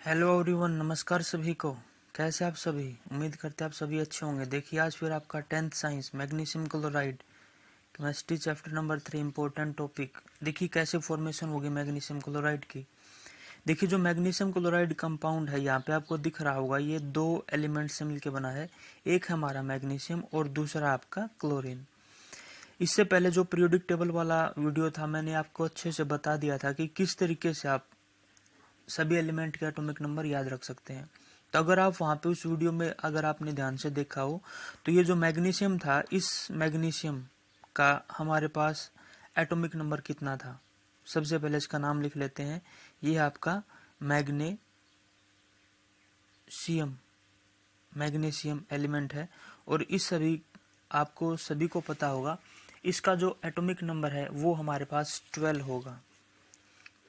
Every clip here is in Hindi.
हेलो एवरीवन, नमस्कार सभी को। कैसे आप सभी? उम्मीद करते हैं आप सभी अच्छे होंगे। देखिए आज फिर आपका 10th science magnesium chloride chemistry chapter number 3 important topic. देखिए कैसे फॉर्मेशन होगी मैग्नीशियम क्लोराइड की। देखिए जो मैग्नीशियम क्लोराइड कंपाउंड है यहाँ पे आपको दिख रहा होगा, ये दो एलिमेंट से मिलकर बना है। एक है हमारा मैग्नीशियम और दूसरा आपका क्लोरीन। इससे पहले जो पीरियोडिक टेबल वाला वीडियो था मैंने आपको अच्छे से बता दिया था कि किस तरीके से आप सभी एलिमेंट के एटॉमिक नंबर याद रख सकते हैं। तो अगर आप वहाँ पे उस वीडियो में अगर आपने ध्यान से देखा हो तो ये जो मैग्नीशियम था, इस मैग्नीशियम का हमारे पास एटॉमिक नंबर कितना था। सबसे पहले इसका नाम लिख लेते हैं। ये है आपका मैग्नीशियम एलिमेंट है और इस आपको सभी को पता होगा इसका जो एटॉमिक नंबर है वो हमारे पास 12 होगा।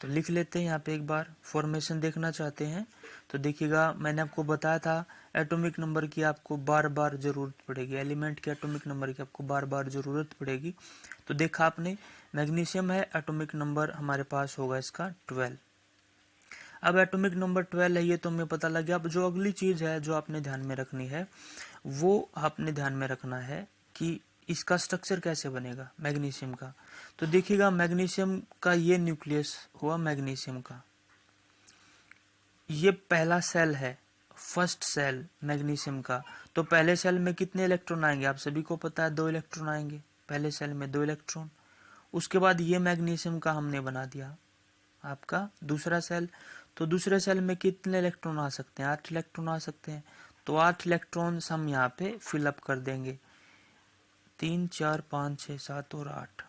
तो लिख लेते हैं यहाँ पे। एक बार फॉर्मेशन देखना चाहते हैं तो देखिएगा, मैंने आपको बताया था एटॉमिक नंबर की आपको बार बार जरूरत पड़ेगी, एलिमेंट के एटॉमिक नंबर की आपको बार बार जरूरत पड़ेगी। तो देखा आपने, मैग्नीशियम है, एटॉमिक नंबर हमारे पास होगा इसका 12। अब एटॉमिक नंबर 12 है ये तो हमें पता लग गया। अब जो अगली चीज है जो आपने ध्यान में रखनी है वो आपने ध्यान में रखना है कि इसका स्ट्रक्चर कैसे बनेगा मैग्नीशियम का। तो देखिएगा मैग्नीशियम का ये न्यूक्लियस हुआ मैग्नीशियम का, ये पहला सेल है, फर्स्ट सेल मैग्नीशियम का। तो पहले सेल में कितने इलेक्ट्रॉन आएंगे आप सभी को पता है, 2 इलेक्ट्रॉन आएंगे पहले सेल में, 2 इलेक्ट्रॉन। उसके बाद ये मैग्नीशियम का हमने बना दिया आपका दूसरा सेल। तो दूसरे सेल में कितने इलेक्ट्रॉन आ सकते हैं, 8 इलेक्ट्रॉन आ सकते हैं। तो 8 इलेक्ट्रॉन हम यहाँ पे फिलअप कर देंगे, 3 4 5 6 7 और 8।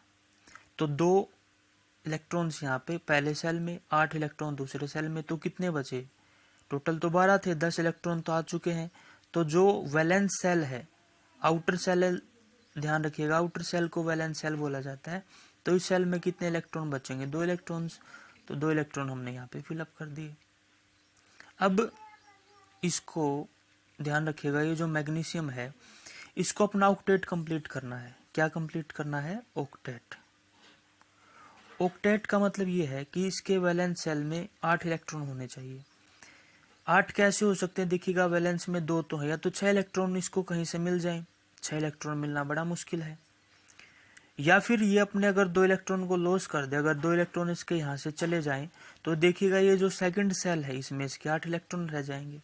तो 2 इलेक्ट्रॉन्स यहाँ पे पहले सेल में, 8 इलेक्ट्रॉन दूसरे सेल में। तो कितने बचे, टोटल तो 12 थे, 10 इलेक्ट्रॉन तो आ चुके हैं। तो जो वैलेंस सेल है, आउटर सेल, ध्यान रखिएगा आउटर सेल को वैलेंस सेल बोला जाता है। तो इस सेल में कितने इलेक्ट्रॉन बचेंगे, 2 इलेक्ट्रॉन्स। तो 2 इलेक्ट्रॉन हमने यहाँ पे फिलअप कर दिए। अब इसको ध्यान रखिएगा, ये जो मैग्नीशियम है इसको अपना ऑक्टेट कंप्लीट करना है। क्या कंप्लीट करना है, ऑक्टेट। ऑक्टेट का मतलब ये है कि इसके वैलेंस सेल में 8 इलेक्ट्रॉन होने चाहिए। 8 कैसे हो सकते हैं, देखिएगा वैलेंस में 2 तो है, या तो 6 इलेक्ट्रॉन इसको कहीं से मिल जाए। 6 इलेक्ट्रॉन मिलना बड़ा मुश्किल है। या फिर ये अपने अगर 2 इलेक्ट्रॉन को लॉस कर दे, अगर 2 इलेक्ट्रॉन इसके यहाँ से चले जाएं तो देखिएगा ये जो सेकंड सेल है इसमें इसके 8 इलेक्ट्रॉन रह जाएंगे।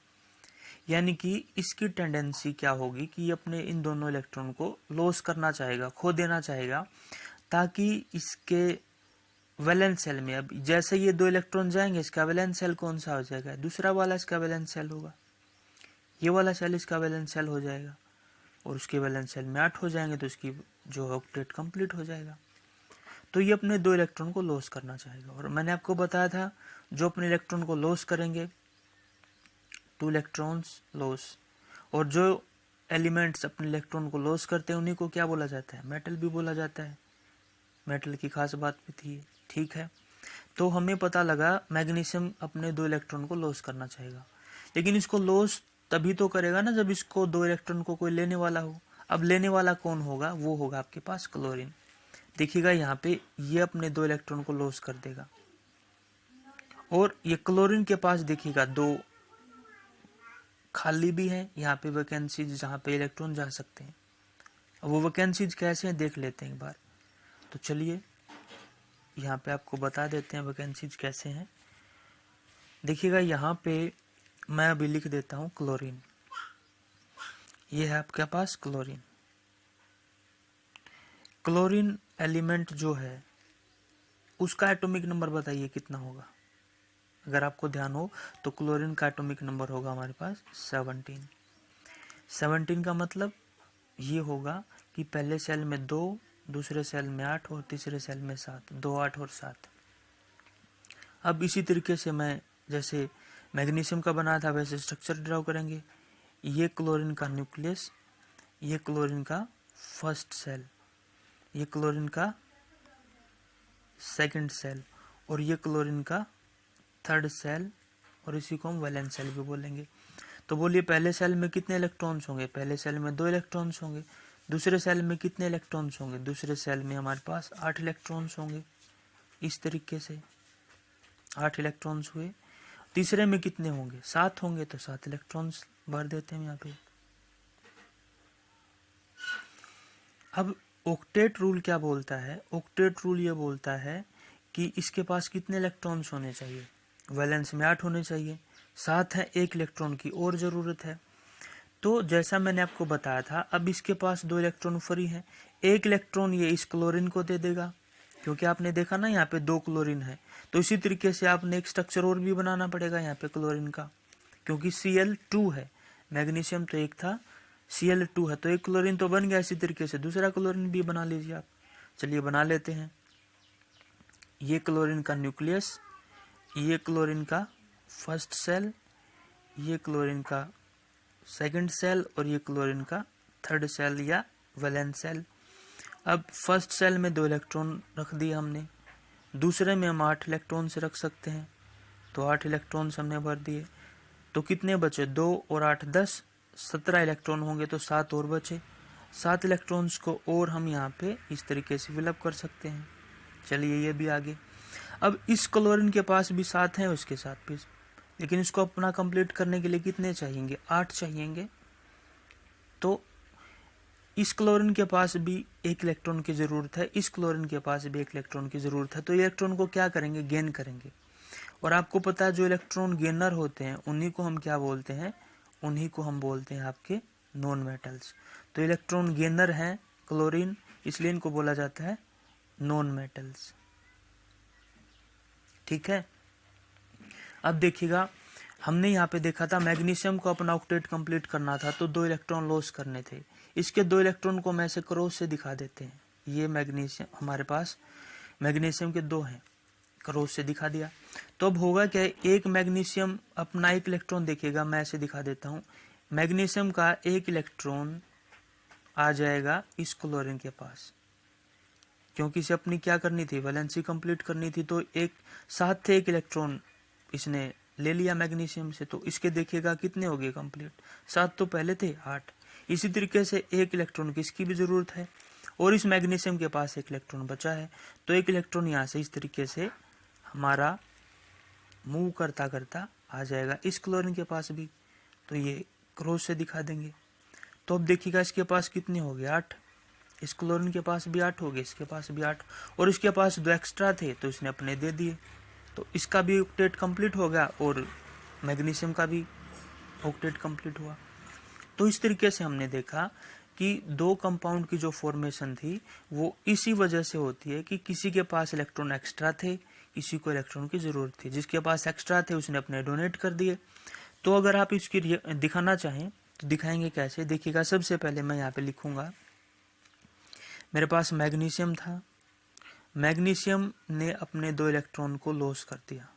यानी कि इसकी टेंडेंसी क्या होगी कि ये अपने इन दोनों इलेक्ट्रॉन को लॉस करना चाहेगा, खो देना चाहेगा, ताकि इसके वैलेंस सेल में, अब जैसे ये 2 इलेक्ट्रॉन जाएंगे इसका वैलेंस सेल कौन सा हो जाएगा, दूसरा वाला इसका वैलेंस सेल होगा। ये वाला सेल इसका वैलेंस सेल हो जाएगा और उसके वैलेंस सेल में 8 हो जाएंगे तो इसकी जो ऑक्टेट कंप्लीट हो जाएगा। तो ये अपने 2 इलेक्ट्रॉन को लॉस करना चाहेगा। और मैंने आपको बताया था जो अपने इलेक्ट्रॉन को लॉस करेंगे, 2 इलेक्ट्रॉन्स लॉस, और जो एलिमेंट्स अपने इलेक्ट्रॉन को लॉस करते हैं उन्हीं को क्या बोला जाता है, मेटल भी बोला जाता है। मेटल की खास बात भी थी, ठीक है। तो हमें पता लगा मैग्नीशियम अपने 2 इलेक्ट्रॉन को लॉस करना चाहेगा, लेकिन इसको लॉस तभी तो करेगा ना जब इसको 2 इलेक्ट्रॉन को कोई लेने वाला हो। अब लेने वाला कौन होगा, वो होगा आपके पास क्लोरीन। देखिएगा यहाँ पे ये अपने 2 इलेक्ट्रॉन को लॉस कर देगा और ये क्लोरीन के पास देखिएगा 2 खाली भी है यहाँ पे वैकेंसीज जहाँ पे इलेक्ट्रॉन जा सकते हैं। अब वो वैकेंसीज कैसे हैं देख लेते हैं एक बार। तो चलिए यहाँ पे आपको बता देते हैं वैकेंसीज कैसे हैं। देखिएगा यहाँ पे मैं अभी लिख देता हूँ क्लोरीन, ये है आपके पास क्लोरीन। क्लोरीन एलिमेंट जो है उसका एटॉमिक नंबर बताइए कितना होगा। अगर आपको ध्यान हो तो क्लोरीन का एटॉमिक नंबर होगा हमारे पास 17। 17 का मतलब ये होगा कि पहले सेल में 2, दूसरे सेल में 8 और तीसरे सेल में 7, 2 8 और 7। अब इसी तरीके से मैं जैसे मैग्नीशियम का बनाया था वैसे स्ट्रक्चर ड्रॉ करेंगे। ये क्लोरीन का न्यूक्लियस, ये क्लोरीन का फर्स्ट सेल, ये क्लोरीन का सेकंड सेल और ये क्लोरीन का थर्ड सेल, और इसी को हम वैलेंस सेल भी बोलेंगे। तो बोलिए पहले सेल में कितने इलेक्ट्रॉन्स होंगे, पहले सेल में 2 इलेक्ट्रॉन्स होंगे। दूसरे सेल में कितने इलेक्ट्रॉन्स होंगे, दूसरे सेल में हमारे पास 8 इलेक्ट्रॉन्स होंगे। इस तरीके से 8 इलेक्ट्रॉन्स हुए। तीसरे में कितने होंगे, 7 होंगे, तो 7 इलेक्ट्रॉन्स भर देते हैं यहाँ पे। अब ऑक्टेट रूल क्या बोलता है, ऑक्टेट रूल ये बोलता है कि इसके पास कितने इलेक्ट्रॉन्स होने चाहिए, वैलेंस में 8 होने चाहिए, 7 है, 1 इलेक्ट्रॉन की और ज़रूरत है। तो जैसा मैंने आपको बताया था, अब इसके पास 2 इलेक्ट्रॉन फ्री है, 1 इलेक्ट्रॉन ये इस क्लोरीन को दे देगा, क्योंकि आपने देखा ना यहाँ पे 2 क्लोरीन है। तो इसी तरीके से आपने एक स्ट्रक्चर और भी बनाना पड़ेगा यहाँ पे क्लोरीन का, क्योंकि Cl2 है, मैग्नीशियम तो एक था, Cl2 है, तो एक क्लोरीन तो बन गया। इसी तरीके से दूसरा क्लोरीन भी बना लीजिए आप। चलिए बना लेते हैं। ये क्लोरीन का न्यूक्लियस, ये क्लोरीन का फर्स्ट सेल, ये क्लोरीन का सेकंड सेल, और ये क्लोरीन का थर्ड सेल या वैलेंस सेल। अब फर्स्ट सेल में 2 इलेक्ट्रॉन रख दिए हमने, दूसरे में हम 8 इलेक्ट्रॉन से रख सकते हैं, तो 8 इलेक्ट्रॉन हमने भर दिए। तो कितने बचे, 2 और 8 10, 17 इलेक्ट्रॉन होंगे, तो 7 और बचे। 7 इलेक्ट्रॉन्स को और हम यहाँ पे इस तरीके से फिलअप कर सकते हैं। चलिए ये भी आगे। अब इस क्लोरीन के पास भी 7 हैं उसके साथ भी, लेकिन इसको अपना कंप्लीट करने के लिए कितने चाहिएंगे, 8 चाहिएंगे। तो इस क्लोरीन के पास भी 1 इलेक्ट्रॉन की ज़रूरत है, इस क्लोरीन के पास भी 1 इलेक्ट्रॉन की ज़रूरत है। तो इलेक्ट्रॉन को क्या करेंगे, गेन करेंगे। और आपको पता है जो इलेक्ट्रॉन गेनर होते हैं उन्हीं को हम क्या बोलते हैं, उन्हीं को हम बोलते हैं आपके नॉन मेटल्स। तो इलेक्ट्रॉन गेनर हैं क्लोरीन, इसलिए इनको बोला जाता है नॉन मेटल्स। ठीक है। अब देखिएगा, हमने यहाँ पे देखा था मैग्नीशियम को अपना ऑक्टेट कंप्लीट करना था, तो 2 इलेक्ट्रॉन लॉस करने थे। इसके 2 इलेक्ट्रॉन को मैं ऐसे क्रॉस से दिखा देते हैं। ये मैग्नीशियम, हमारे पास मैग्नीशियम के 2 हैं, क्रॉस से दिखा दिया। तो अब होगा क्या, एक मैग्नीशियम अपना 1 इलेक्ट्रॉन देखेगा, मैं ऐसे दिखा देता हूँ। मैग्नीशियम का 1 इलेक्ट्रॉन आ जाएगा इस क्लोरीन के पास, क्योंकि इसे अपनी क्या करनी थी, वैलेंसी कंप्लीट करनी थी। तो एक साथ थे 1 इलेक्ट्रॉन इसने ले लिया मैग्नीशियम से, तो इसके देखिएगा कितने हो गए कंप्लीट, 7 तो पहले थे, 8। इसी तरीके से 1 इलेक्ट्रॉन की इसकी भी जरूरत है, और इस मैग्नीशियम के पास 1 इलेक्ट्रॉन बचा है, तो 1 इलेक्ट्रॉन यहाँ से इस तरीके से हमारा मूव करता करता आ जाएगा इस क्लोरीन के पास भी। तो ये क्रॉस से दिखा देंगे। तो अब देखिएगा इसके पास कितने हो गए, 8। इस क्लोरीन के पास भी 8 हो गए, इसके पास भी 8, और इसके पास 2 एक्स्ट्रा थे तो इसने अपने दे दिए। तो इसका भी ऑक्टेट कंप्लीट हो गया और मैग्नीशियम का भी ऑक्टेट कंप्लीट हुआ। तो इस तरीके से हमने देखा कि 2 कंपाउंड की जो फॉर्मेशन थी वो इसी वजह से होती है कि किसी के पास इलेक्ट्रॉन एक्स्ट्रा थे, किसी को इलेक्ट्रॉन की ज़रूरत थी। जिसके पास एक्स्ट्रा थे उसने अपने डोनेट कर दिए। तो अगर आप इसकी दिखाना चाहें तो दिखाएंगे कैसे, देखिएगा। सबसे पहले मैं यहाँ पे लिखूंगा, मेरे पास मैग्नीशियम था, मैग्नीशियम ने अपने 2 इलेक्ट्रॉन को लॉस कर दिया।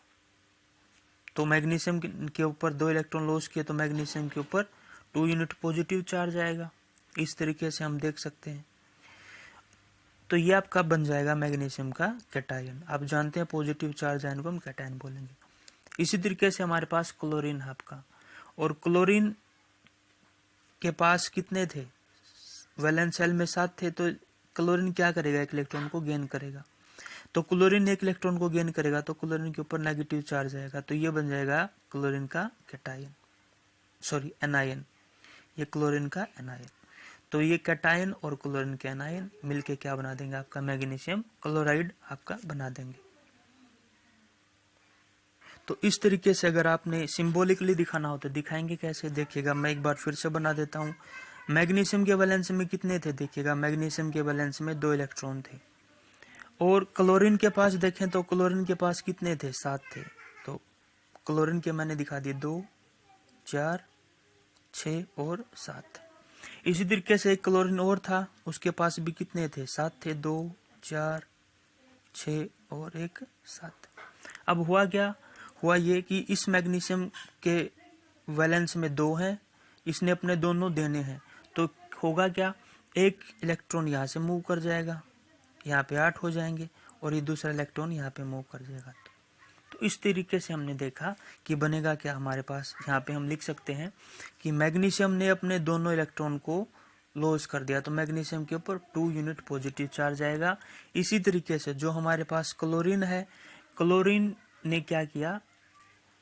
तो मैग्नीशियम के ऊपर 2 इलेक्ट्रॉन लॉस किए, तो मैग्नीशियम के ऊपर 2 यूनिट पॉजिटिव चार्ज आएगा। इस तरीके से हम देख सकते हैं। तो ये आपका बन जाएगा मैग्नीशियम का कैटायन। आप जानते हैं पॉजिटिव चार्ज आयन को हम कैटायन बोलेंगे। इसी तरीके से हमारे पास क्लोरीन है आपका, और क्लोरीन के पास कितने थे, वैलेंस शेल में 7 थे। तो क्लोरीन क्या करेगा, 1 इलेक्ट्रॉन को गेन करेगा। तो क्लोरीन 1 इलेक्ट्रॉन को गेन करेगा तो क्लोरीन के ऊपर नेगेटिव चार्ज आएगा, तो ये बन जाएगा क्लोरीन का कैटायन, सॉरी एनायन। ये क्लोरीन का एनायन। तो ये कैटायन और क्लोरीन के एनायन मिलके क्या बना देंगे, आपका मैग्नीशियम क्लोराइड आपका बना देंगे। तो इस तरीके से अगर आपने सिंबॉलिकली दिखाना हो तो दिखाएंगे कैसे, देखिएगा। मैं एक बार फिर से बना देता हूँ। मैग्नीशियम के वैलेंस में कितने थे, देखिएगा। मैग्नीशियम के वैलेंस में 2 इलेक्ट्रॉन थे, और क्लोरीन के पास देखें तो क्लोरीन के पास कितने थे, 7 थे। तो क्लोरीन के मैंने दिखा दिए 2, 4, 6 और 7। इसी तरीके से एक क्लोरीन और था, उसके पास भी कितने थे, 7 थे। 2, 4, 6 और 1, 7। अब हुआ क्या, हुआ ये कि इस मैग्नीशियम के वैलेंस में 2 हैं, इसने अपने दोनों देने हैं। तो होगा क्या, 1 इलेक्ट्रॉन यहाँ से मूव कर जाएगा, यहाँ पे 8 हो जाएंगे, और ये दूसरा इलेक्ट्रॉन यहाँ पे मूव कर जाएगा। तो इस तरीके से हमने देखा कि बनेगा क्या हमारे पास। यहाँ पे हम लिख सकते हैं कि मैग्नीशियम ने अपने दोनों इलेक्ट्रॉन को लॉस कर दिया, तो मैग्नीशियम के ऊपर 2 यूनिट पॉजिटिव चार्ज आएगा। इसी तरीके से जो हमारे पास क्लोरीन है, क्लोरीन ने क्या किया,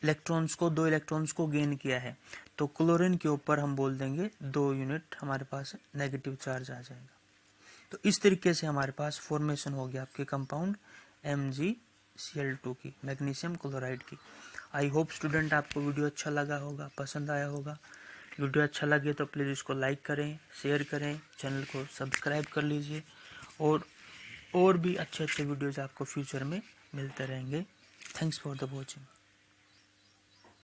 दो इलेक्ट्रॉन्स को गेन किया है, तो क्लोरीन के ऊपर हम बोल देंगे 2 यूनिट हमारे पास नेगेटिव चार्ज आ जाएगा। तो इस तरीके से हमारे पास फॉर्मेशन हो गया आपके कंपाउंड MgCl2 की, मैग्नीशियम क्लोराइड की। आई होप स्टूडेंट आपको वीडियो अच्छा लगा होगा, पसंद आया होगा। वीडियो अच्छा लगे तो प्लीज़ इसको लाइक करें, शेयर करें, चैनल को सब्सक्राइब कर लीजिए और भी अच्छे वीडियोज़ आपको फ्यूचर में मिलते रहेंगे। Thanks for the watching.